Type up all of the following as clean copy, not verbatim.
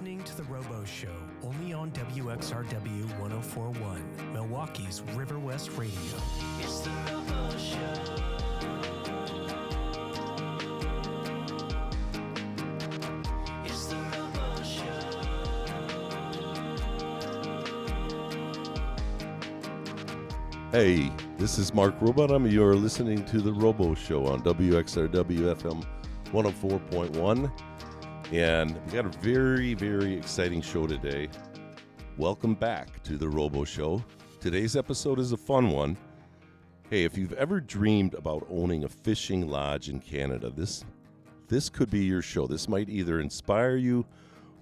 listening to the Rowbo Show, only on WXRW 104.1, Milwaukee's River West Radio. It's the Rowbo Show. It's the Rowbo Show. Hey, this is Mark Robot. You're listening to the Rowbo Show on WXRW FM 104.1. And we got a very, very exciting show today. Welcome back to the Rowbo Show. Today's episode is a fun one. Hey, if you've ever dreamed about owning a fishing lodge in Canada, this could be your show. This might either inspire you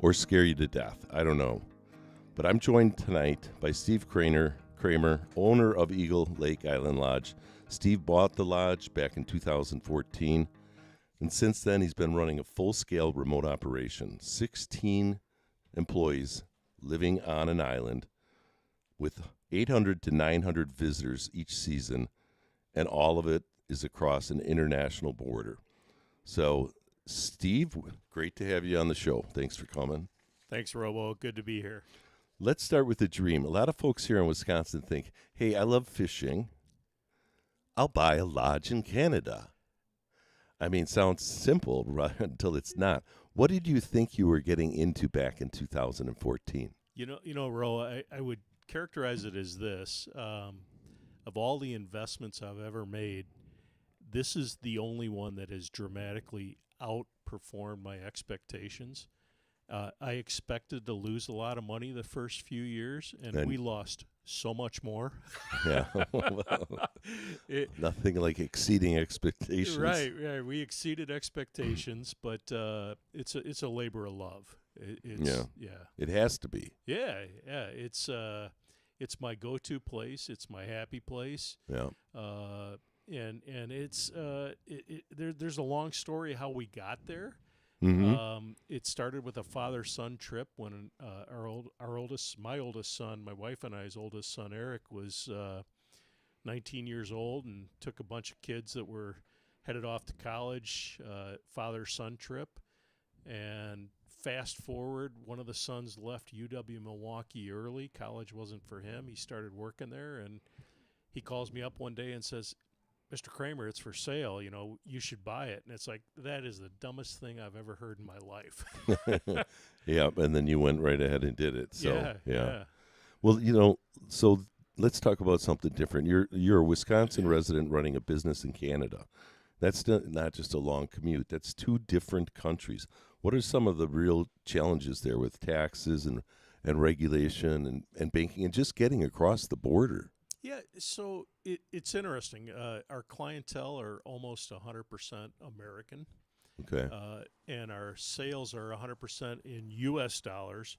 or scare you to death. I don't know. But I'm joined tonight by Steve Kramer, owner of Eagle Lake Island Lodge. Steve bought the lodge back in 2014. And since then, he's been running a full-scale remote operation, 16 employees living on an island with 800 to 900 visitors each season, and all of it is across an international border. So, Steve, great to have you on the show. Thanks for coming. Thanks, Robo. Good to be here. Let's start with the dream. A lot of folks here in Wisconsin think, hey, I love fishing. I'll buy a lodge in Canada. I mean, sounds simple right, until it's not. What did you think you were getting into back in 2014? You know, Ro, I would characterize it as this. Of all the investments I've ever made, this is the only one that has dramatically outperformed my expectations. I expected to lose a lot of money the first few years, and we lost so much more. Yeah. Nothing like exceeding expectations. Right. We exceeded expectations, but it's a labor of love. It has to be. Yeah. It's my go-to place. It's my happy place. Yeah. And it's there's a long story how we got there. Mm-hmm. It started with a father-son trip when my oldest son, my wife and I's oldest son, Eric, was 19 years old and took a bunch of kids that were headed off to college, father-son trip. And fast forward, one of the sons left UW Milwaukee early. College wasn't for him. He started working there, and he calls me up one day and says, Mr. Kramer, it's for sale. You know, you should buy it. And it's like, that is the dumbest thing I've ever heard in my life. Yeah, and then you went right ahead and did it. So, yeah. Well, so let's talk about something different. You're a Wisconsin resident running a business in Canada. That's not just a long commute. That's two different countries. What are some of the real challenges there with taxes and regulation and banking and just getting across the border? Yeah, so it's interesting. Our clientele are almost 100% American. Okay. And our sales are 100% in U.S. dollars,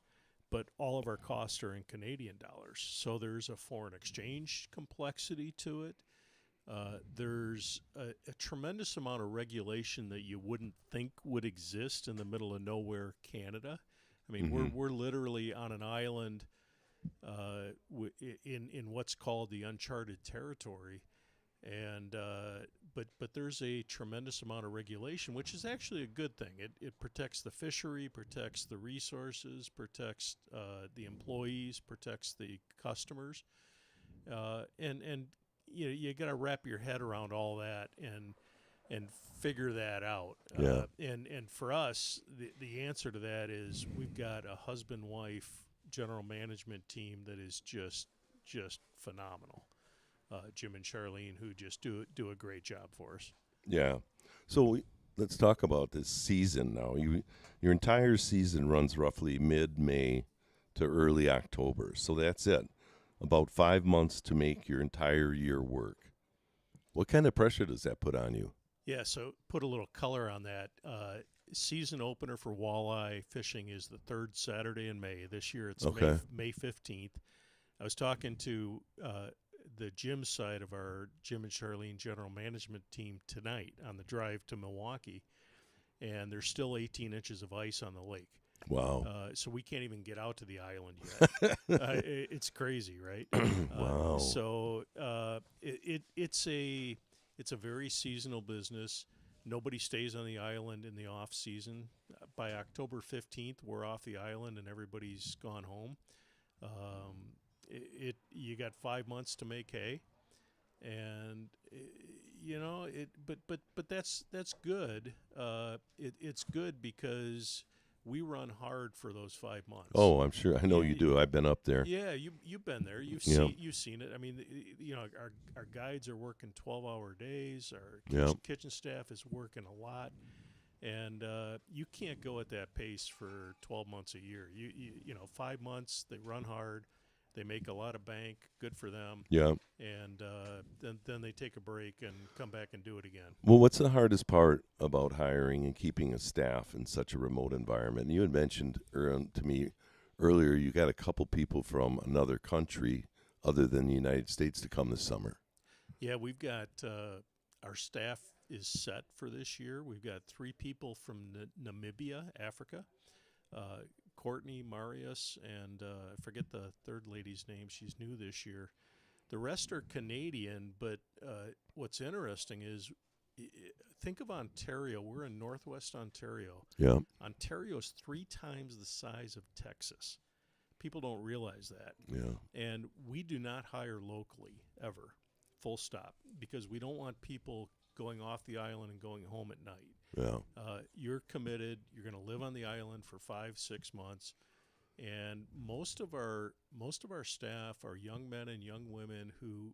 but all of our costs are in Canadian dollars. So there's a foreign exchange complexity to it. There's a tremendous amount of regulation that you wouldn't think would exist in the middle of nowhere, Canada. I mean, we're literally on an island in what's called the uncharted territory, and but there's a tremendous amount of regulation, which is actually a good thing. It protects the fishery, protects the resources, protects the employees, protects the customers, and you got to wrap your head around all that and figure that out. Yeah. And for us, the answer to that is we've got a husband-wife general management team that is just phenomenal. Jim and Charlene, who just do a great job for us. Yeah. So let's talk about this season now. Your entire season runs roughly mid-May to early October. So that's it. About 5 months to make your entire year work. What kind of pressure does that put on you? Yeah, so put a little color on that. Season opener for walleye fishing is the third Saturday in May. This year it's Okay. May 15th. I was talking to the Jim side of our Jim and Charlene general management team tonight on the drive to Milwaukee, and there's still 18 inches of ice on the lake. Wow. So we can't even get out to the island yet. It's crazy, right? Wow. So it's a very seasonal business. Nobody stays on the island in the off season. by October 15th, we're off the island and everybody's gone home. You got 5 months to make hay, and but that's good. It's good because we run hard for those 5 months. Oh, I'm sure. I know you do. I've been up there. Yeah, you've been there. You've seen it. I mean, our guides are working 12-hour days. Our kitchen staff is working a lot, and you can't go at that pace for 12 months a year. You know, 5 months they run hard. They make a lot of bank. Good for them. Yeah. And then they take a break and come back and do it again. Well, what's the hardest part about hiring and keeping a staff in such a remote environment? And you had mentioned to me earlier you got a couple people from another country other than the United States to come this summer. Yeah, we've got our staff is set for this year. We've got 3 people from Namibia, Africa. Courtney, Marius, and I forget the third lady's name. She's new this year. The rest are Canadian, but what's interesting is think of Ontario. We're in Northwest Ontario. Yeah. Ontario's 3 times the size of Texas. People don't realize that. Yeah. And we do not hire locally, ever, full stop, because we don't want people going off the island and going home at night. Yeah. You're committed. You're going to live on the island for 5-6 months, and most of our staff are young men and young women who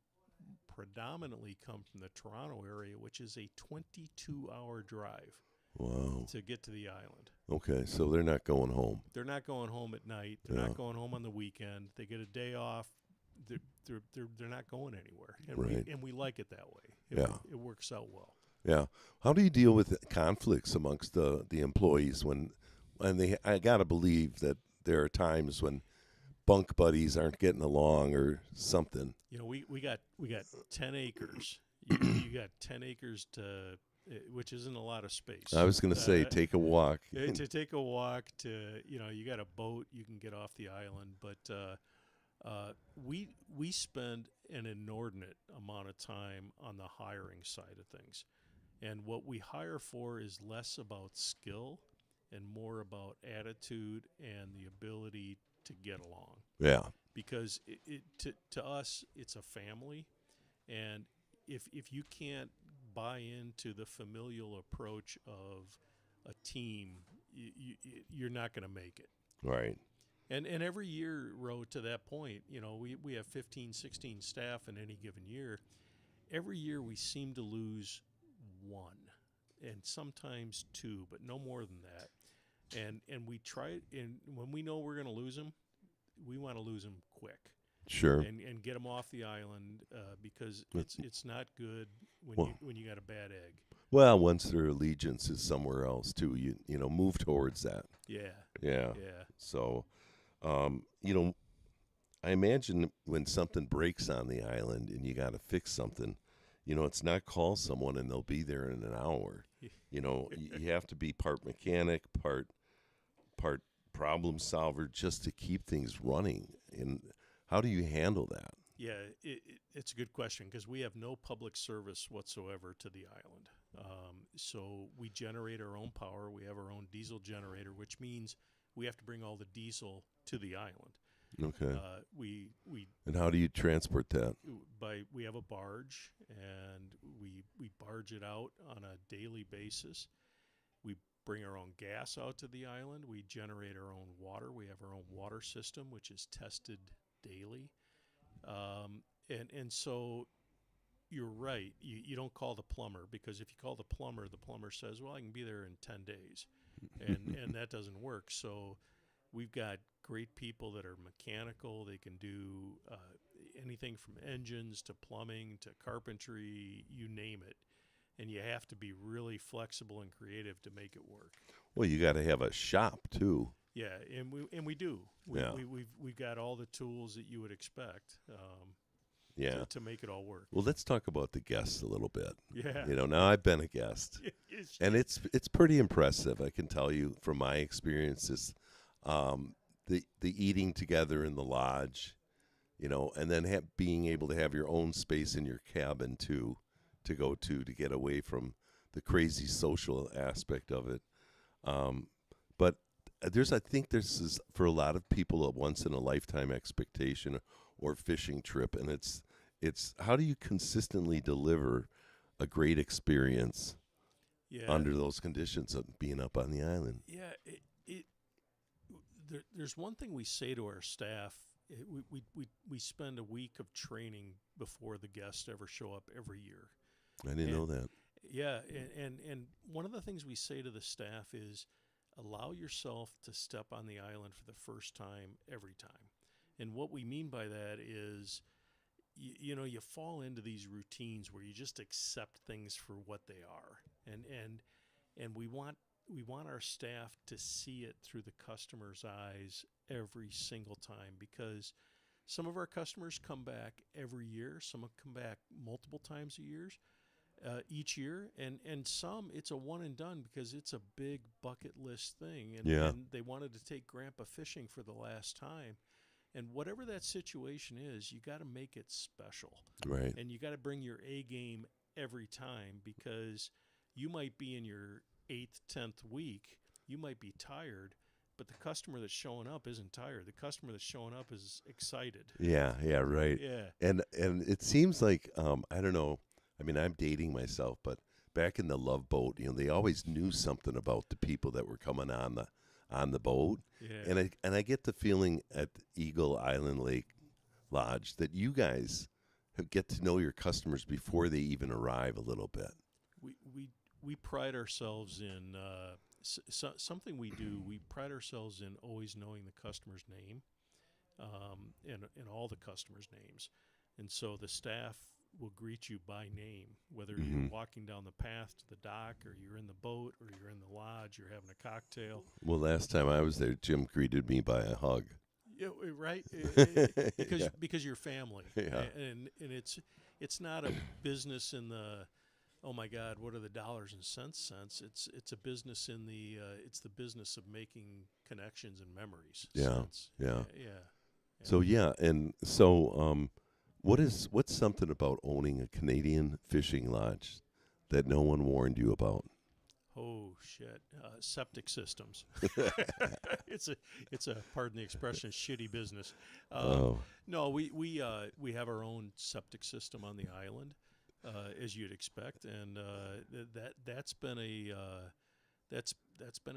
predominantly come from the Toronto area, which is a 22-hour drive. Wow. To get to the island. Okay, so they're not going home. They're not going home at night. They're not going home on the weekend. They get a day off. They're not going anywhere, and we like it that way. It works out well. Yeah. How do you deal with conflicts amongst the employees I got to believe that there are times when bunk buddies aren't getting along or something. You know, we got 10 acres. You got 10 acres which isn't a lot of space. I was going to say, take a walk. To take a walk you got a boat, you can get off the island, but we spend an inordinate amount of time on the hiring side of things. And what we hire for is less about skill and more about attitude and the ability to get along. Yeah. Because to us, it's a family. And if you can't buy into the familial approach of a team, you're not going to make it. Right. And every year, Ro, to that point, we have 15, 16 staff in any given year. Every year we seem to lose 1 and sometimes 2, but no more than that. And we try, and when we know we're going to lose them, we want to lose them quick. Sure. And get them off the island because it's not good when you got a bad egg. Well, once their allegiance is somewhere else too, you move towards that. Yeah. Yeah. Yeah. So, I imagine when something breaks on the island and you got to fix something, it's not call someone and they'll be there in an hour. You have to be part mechanic, part problem solver just to keep things running. And how do you handle that? Yeah, it's a good question because we have no public service whatsoever to the island. So we generate our own power. We have our own diesel generator, which means we have to bring all the diesel to the island. Okay. We And how do you transport that? We have a barge, and we barge it out on a daily basis. We bring our own gas out to the island. We generate our own water. We have our own water system, which is tested daily. And so you're right. You don't call the plumber, because if you call the plumber says, well, I can be there in 10 days. And that doesn't work. So we've got great people that are mechanical. They can do anything from engines to plumbing to carpentry, you name it. And you have to be really flexible and creative to make it work. Well, you got to have a shop too. Yeah, and we do. We've got all the tools that you would expect. To make it all work. Well, let's talk about the guests a little bit. Yeah. Now I've been a guest, and it's pretty impressive. I can tell you from my experiences, the eating together in the lodge, and then being able to have your own space in your cabin to go to get away from the crazy social aspect of it. But I think this is for a lot of people a once in a lifetime expectation or fishing trip, and it's how do you consistently deliver a great experience under those conditions of being up on the island? Yeah, there's one thing we say to our staff. We spend a week of training before the guests ever show up every year. I didn't know that. Yeah, and one of the things we say to the staff is allow yourself to step on the island for the first time every time. And what we mean by that is, you know, you fall into these routines where you just accept things for what they are. And we want our staff to see it through the customer's eyes every single time, because some of our customers come back every year, some come back multiple times each year, and some it's a one and done because it's a big bucket list thing, and they wanted to take grandpa fishing for the last time. And whatever that situation is, you got to make it special. Right. And you got to bring your A game every time, because you might be in your 8th, 10th week, you might be tired, but the customer that's showing up isn't tired. The customer that's showing up is excited. Yeah, right. Yeah. And it seems like I don't know. I mean, I'm dating myself, but back in the Love Boat, you know, they always knew something about the people that were coming on the boat. Yeah. And I get the feeling at Eagle Island Lake Lodge that you guys get to know your customers before they even arrive a little bit. We pride ourselves in something we do. We pride ourselves in always knowing the customer's name, and all the customers' names. And so the staff will greet you by name, whether you're walking down the path to the dock, or you're in the boat, or you're in the lodge, you're having a cocktail. Well, last time I was there, Jim greeted me by a hug. Yeah, right. because you're family. Yeah. And it's not a business in the, oh my God, what are the dollars and cents sense? It's a business in the it's the business of making connections and memories. Yeah. Sense. Yeah. Yeah. So what's something about owning a Canadian fishing lodge that no one warned you about? Oh shit! Septic systems. It's a pardon the expression, shitty business. No, we have our own septic system on the island, as you'd expect, and that's been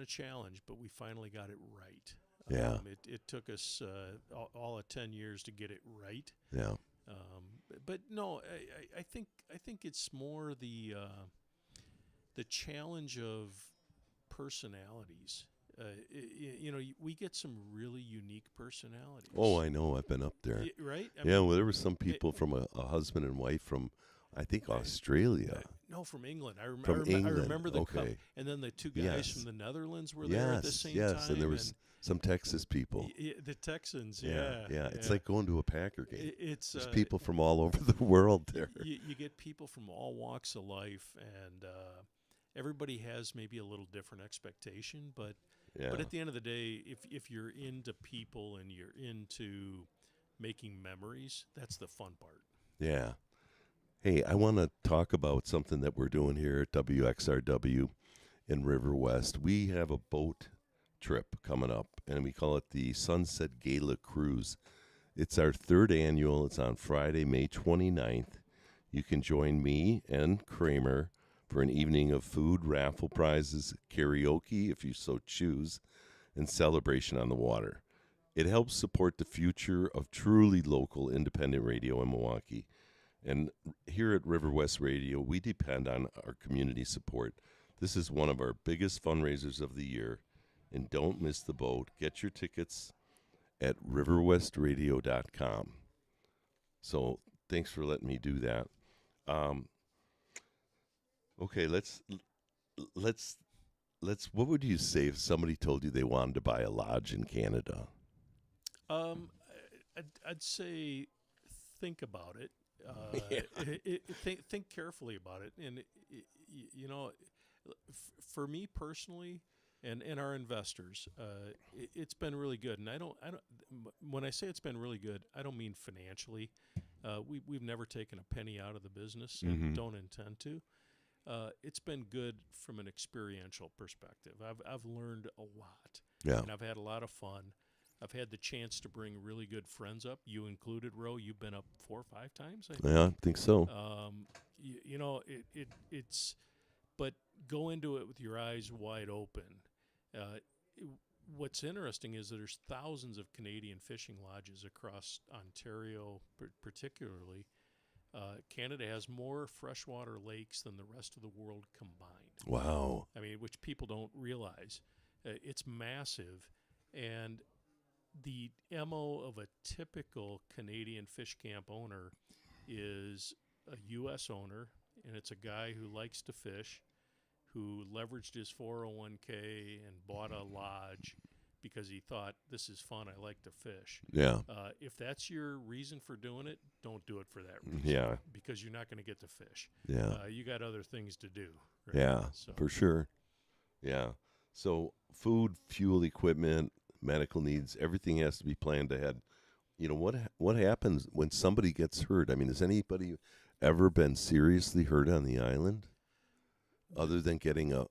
a challenge, but we finally got it right. Yeah. It took us all of 10 years to get it right. Yeah. But no, I think it's more the challenge of personalities. We get some really unique personalities. Oh, I know. I've been up there. Right? Well, there were some people from a husband and wife from, I think, Australia. No, from England. I England. remember the okay. And then the two guys from the Netherlands were there at the same time. Yes, and there was some Texas people. The Texans, yeah. It's like going to a Packer game. There's people from all over the world there. You get people from all walks of life, and everybody has maybe a little different expectation, but at the end of the day, if you're into people and you're into making memories, that's the fun part. Yeah. Hey, I want to talk about something that we're doing here at WXRW in River West. We have a boat trip coming up, and we call it the Sunset Gala Cruise. It's our 3rd annual. It's on Friday, May 29th. You can join me and Kramer for an evening of food, raffle prizes, karaoke, if you so choose, and celebration on the water. It helps support the future of truly local independent radio in Milwaukee. And here at River West Radio, we depend on our community support. This is one of our biggest fundraisers of the year. And don't miss the boat. Get your tickets at riverwestradio.com. So thanks for letting me do that. Okay, let's. What would you say if somebody told you they wanted to buy a lodge in Canada? I'd say think about it. Think carefully about it, and for me personally, and our investors, it's been really good. And I don't. When I say it's been really good, I don't mean financially. We've never taken a penny out of the business and don't intend to. It's been good from an experiential perspective. I've learned a lot, Yeah. and I've had a lot of fun. I've had the chance to bring really good friends up. You included, Ro. You've been up 4 or 5 times, I think. Yeah, I think so. You know, it's but go into it with your eyes wide open. Uh, what's interesting is that there's thousands of Canadian fishing lodges across Ontario, particularly. Canada has more freshwater lakes than the rest of the world combined. Wow. I mean, which people don't realize. It's massive, and the MO of a typical Canadian fish camp owner is a U.S. owner, and it's a guy who likes to fish, who leveraged his 401k and bought a lodge because he thought, this is fun, I like to fish. Yeah. If that's your reason for doing it, don't do it for that reason. Yeah. Because you're not going to get to fish. Yeah. You got other things to do. Right? Yeah, So, for sure. Yeah. So food, fuel, equipment, medical needs, everything has to be planned ahead. You know, what happens when somebody gets hurt? I mean, has anybody ever been seriously hurt on the island other than getting a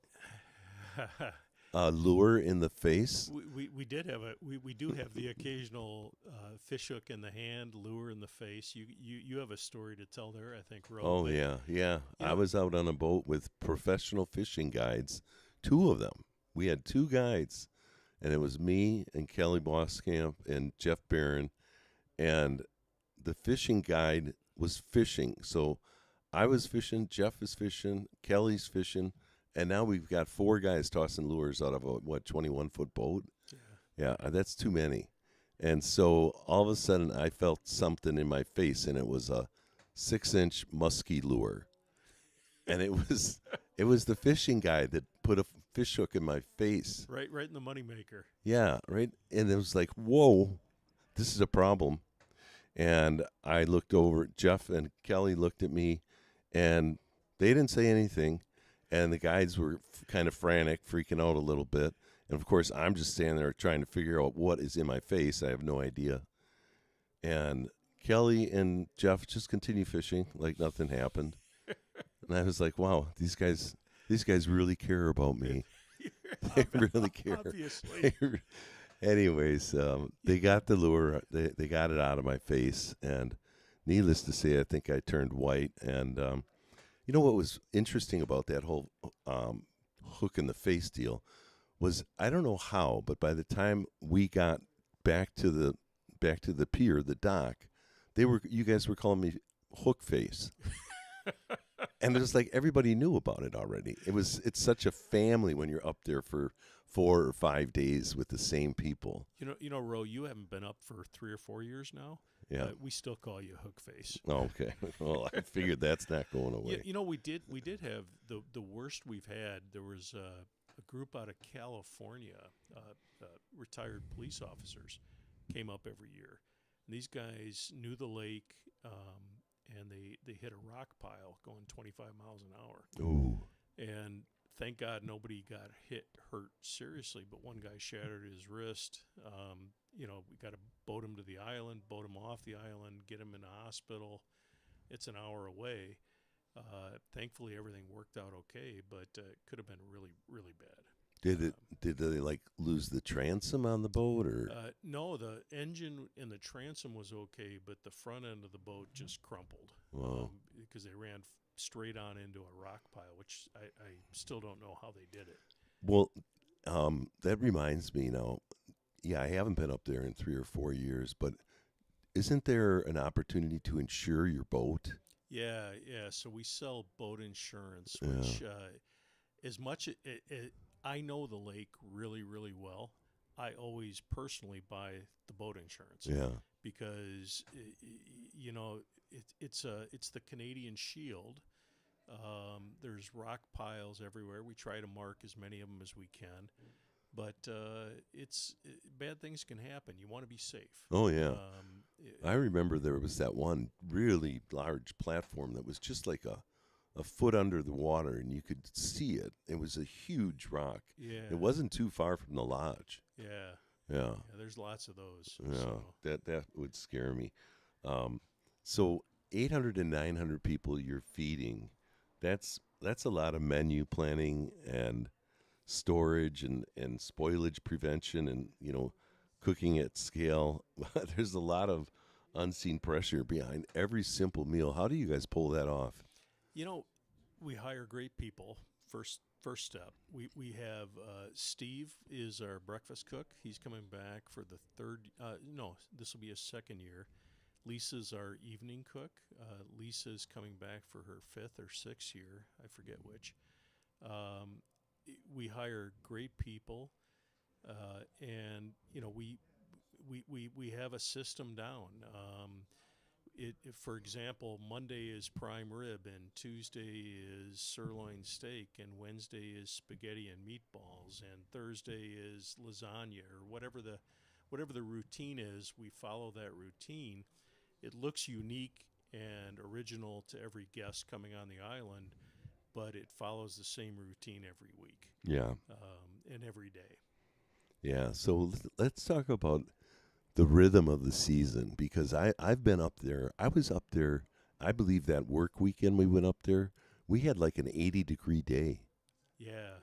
lure in the face? we do have the occasional fish hook in the hand, lure in the face. You have a story to tell there, I think, Ro. Oh, yeah. I was out on a boat with professional fishing guides, 2 of them. We had 2 guides, and it was me and Kelly Boskamp and Jeff Barron, and the fishing guide was fishing. So I was fishing, Jeff is fishing, Kelly's fishing, and now we've got 4 guys tossing lures out of a, 21-foot boat? Yeah, that's too many. And so all of a sudden I felt something in my face, and it was a 6-inch musky lure. And it was the fishing guy that put a fish hook in my face. Right in the moneymaker. Yeah, right. And it was like, whoa, this is a problem. And I looked over, Jeff and Kelly looked at me, and they didn't say anything. And the guides were kind of frantic, freaking out a little bit. And, of course, I'm just standing there trying to figure out what is in my face. I have no idea. And Kelly and Jeff just continue fishing like nothing happened. And I was like, wow, these guys really care about me. They really care. Obviously. Anyways, they got the lure. They got it out of my face. And needless to say, I think I turned white. And you know what was interesting about that whole hook in the face deal was, I don't know how, but by the time we got back to the pier, the dock, you guys were calling me hook face. And it was like everybody knew about it already. It's such a family when you're up there for 4 or 5 days with the same people. You know, Ro, you haven't been up for 3 or 4 years now. Yeah, we still call you hook face. Oh, okay. Well, I figured that's not going away. You know, we did have the worst we've had. There was a group out of California, retired police officers, came up every year. And these guys knew the lake, and they hit a rock pile going 25 miles an hour. Ooh. And thank God nobody got hurt seriously, but one guy shattered his wrist. You know, we got to boat him to the island, boat him off the island, get him in the hospital. It's an hour away. Thankfully, everything worked out okay, but it could have been really, really bad. Did they like lose the transom on the boat, or? No, the engine and the transom was okay, but the front end of the boat just crumpled. Wow. Because they ran straight on into a rock pile, which I still don't know how they did it. Well, that reminds me now. Yeah, I haven't been up there in 3 or 4 years, but isn't there an opportunity to insure your boat? Yeah. So we sell boat insurance, which as much I know the lake really, really well. I always personally buy the boat insurance. Yeah. Because you know it's the Canadian Shield. There's rock piles everywhere. We try to mark as many of them as we can, but bad things can happen. You want to be safe. Oh yeah. I remember there was that one really large platform that was just like a foot under the water, and you could see it. It was a huge rock. Yeah. It wasn't too far from the lodge. Yeah. Yeah. There's lots of those. Yeah. So. That would scare me. So 800 to 900 people you're feeding. That's a lot of menu planning and storage and spoilage prevention and cooking at scale. There's a lot of unseen pressure behind every simple meal. How do you guys pull that off? You know, we hire great people. First step, we have Steve is our breakfast cook. He's coming back for the third. No, this will be his second year. Lisa's our evening cook. Lisa's coming back for her fifth or sixth year. I forget which. We hire great people, and we have a system down. For example, Monday is prime rib, and Tuesday is sirloin steak, and Wednesday is spaghetti and meatballs, and Thursday is lasagna, or whatever the routine is. We follow that routine. It looks unique and original to every guest coming on the island, but it follows the same routine every week. Yeah. And every day. Yeah. So let's talk about the rhythm of the season, because I've been up there. I was up there, I believe that work weekend we went up there, we had like an 80-degree day. Yeah.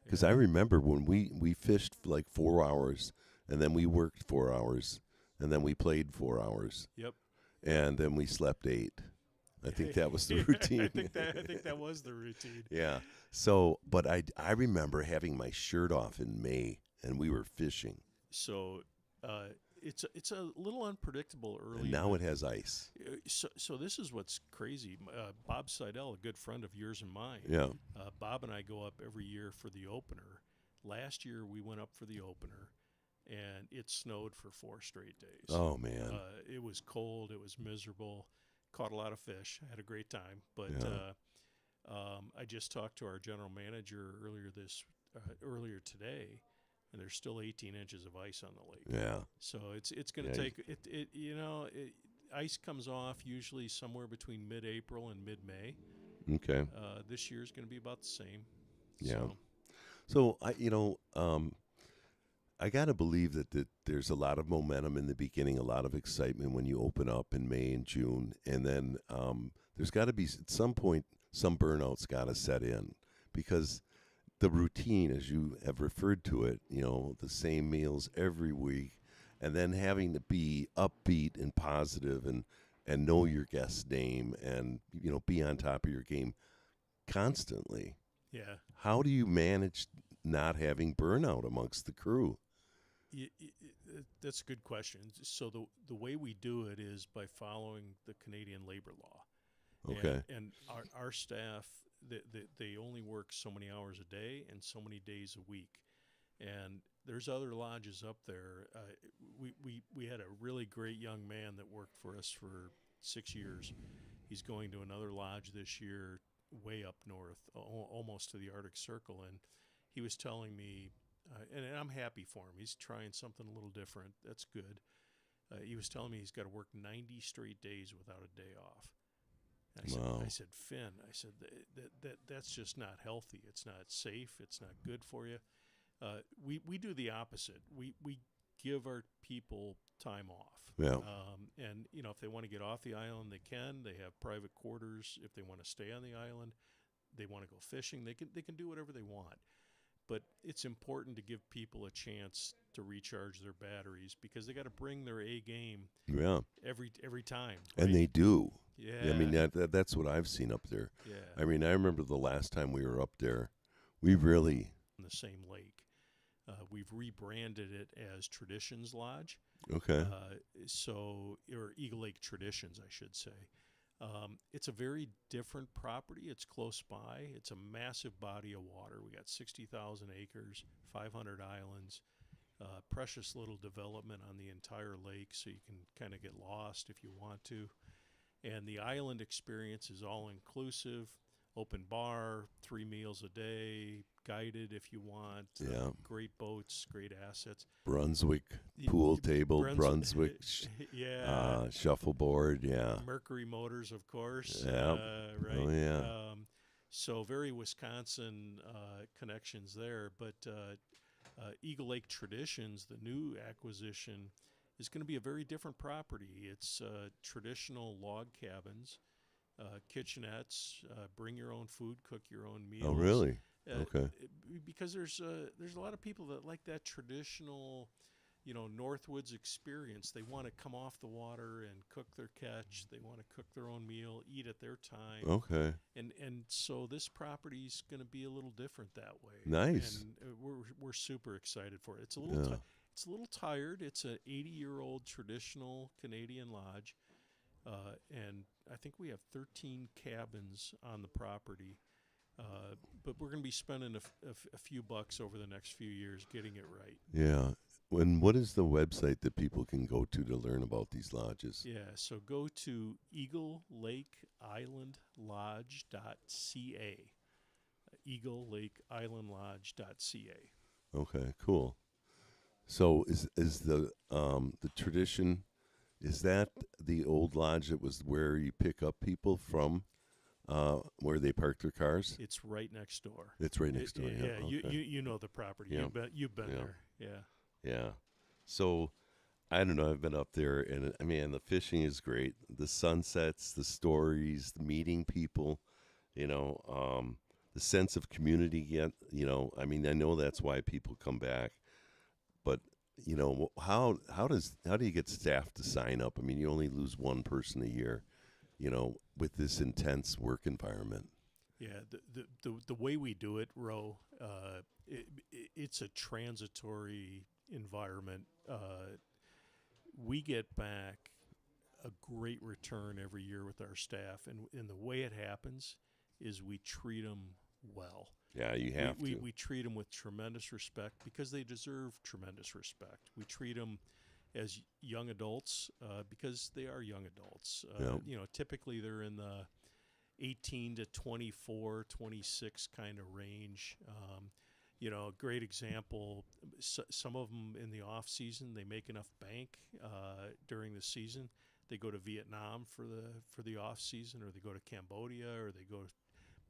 Because I remember when we fished for like 4 hours, and then we worked 4 hours, and then we played 4 hours. Yep. And then we slept 8. I think that was the routine. I think that was the routine. Yeah. So, but I remember having my shirt off in May, and we were fishing. So, it's a little unpredictable early. And now it has ice. So this is what's crazy. Bob Seidel, a good friend of yours and mine. Yeah. Bob and I go up every year for the opener. Last year we went up for the opener, and it snowed for 4 straight days. Oh man. It was cold. It was miserable. Caught a lot of fish. Had a great time. But I just talked to our general manager earlier today, and there's still 18 inches of ice on the lake. Yeah. So it's going to take it. Ice comes off usually somewhere between mid-April and mid-May. Okay. This year's going to be about the same. Yeah. So I got to believe that there's a lot of momentum in the beginning, a lot of excitement when you open up in May and June. And then there's got to be, at some point, some burnout's got to set in, because the routine, as you have referred to it, the same meals every week, and then having to be upbeat and positive and know your guest's name and, be on top of your game constantly. Yeah. How do you manage not having burnout amongst the crew? That's a good question. So the way we do it is by following the Canadian labor law. Okay. And our staff, they only work so many hours a day and so many days a week. And there's other lodges up there. We had a really great young man that worked for us for 6 years. He's going to another lodge this year way up north, almost to the Arctic Circle. And he was telling me, and I'm happy for him. He's trying something a little different. That's good. He was telling me he's got to work 90 straight days without a day off. Wow. I said, Finn, that's just not healthy. It's not safe. It's not good for you. We do the opposite. We give our people time off. Yeah. And if they want to get off the island, they can. They have private quarters. If they want to stay on the island, they want to go fishing, they can do whatever they want. But it's important to give people a chance to recharge their batteries, because they got to bring their A game. Yeah. Every time. Right? And they do. Yeah. I mean, that's what I've seen up there. Yeah. I mean, I remember the last time we were up there, we really... In the same lake. We've rebranded it as Traditions Lodge. Okay. Or Eagle Lake Traditions, I should say. It's a very different property. It's close by. It's a massive body of water. We got 60,000 acres, 500 islands, precious little development on the entire lake, so you can kind of get lost if you want to. And the island experience is all inclusive. Open bar, 3 meals a day, guided if you want. Yeah. Great boats, great assets. Brunswick pool table, Brunswick yeah. Shuffleboard, yeah. Mercury Motors, of course. Yeah. Right. Oh, yeah. So very Wisconsin connections there. But Eagle Lake Traditions, the new acquisition, is going to be a very different property. It's traditional log cabins. kitchenettes, bring your own food, cook your own meals. Oh, really? Okay. Because there's a lot of people that like that traditional, Northwoods experience. They want to come off the water and cook their catch. They want to cook their own meal, eat at their time. Okay. And so this property's going to be a little different that way. Nice. And we're super excited for it. It's a little it's a little tired. It's an 80-year-old traditional Canadian lodge, and I think we have 13 cabins on the property. But we're going to be spending a few bucks over the next few years getting it right. Yeah. What is the website that people can go to learn about these lodges? Yeah, so go to eaglelakeislandlodge.ca. eaglelakeislandlodge.ca. Okay, cool. So is the tradition, is that the old lodge that was where you pick up people from? Where they park their cars? It's right next door. It's right next door. Yeah, Okay. you know the property. Yeah. You've been there. Yeah. Yeah. So I don't know. I've been up there, and I mean, the fishing is great. The sunsets, the stories, the meeting people. The sense of community. I mean, I know that's why people come back. But how do you get staff to sign up? I mean, you only lose one person a year. With this intense work environment. Yeah, the way we do it, Row, it's a transitory environment. We get back a great return every year with our staff, and the way it happens is we treat them well. Yeah, you have to. We treat them with tremendous respect because they deserve tremendous respect. We treat them as young adults because they are young adults. Typically they're in the 18 to 24, 26 kind of range. A great example, some of them in the off season, they make enough bank during the season. They go to Vietnam for the off season, or they go to Cambodia, or they go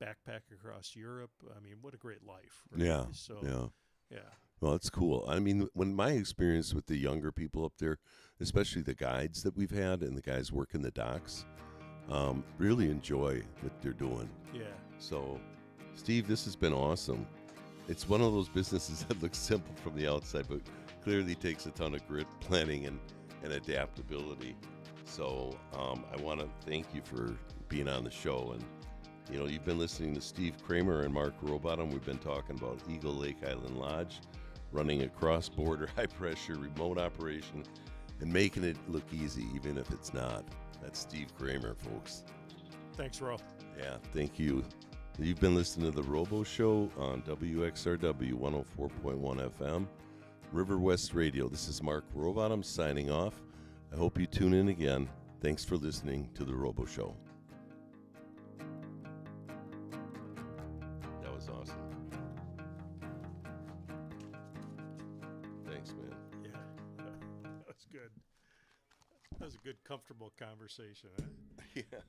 backpack across Europe. I mean, what a great life. Right? Yeah. So, yeah. Well, it's cool. I mean, when my experience with the younger people up there, especially the guides that we've had and the guys working the docks, really enjoy what they're doing. Yeah. So, Steve, this has been awesome. It's one of those businesses that looks simple from the outside, but clearly takes a ton of grit, planning, and adaptability. So I want to thank you for being on the show. And, you've been listening to Steve Kramer and Mark Rowbottom. We've been talking about Eagle Lake Island Lodge, running a cross-border, high-pressure remote operation and making it look easy, even if it's not. That's Steve Kramer, folks. Thanks, Ro. Yeah, thank you. You've been listening to the Rowbo Show on WXRW 104.1 FM, River West Radio. This is Mark Rowbottom signing off. I hope you tune in again. Thanks for listening to the Rowbo Show. That was awesome. Thanks, man. Yeah, that was good. That was a good, comfortable conversation, huh? Yeah.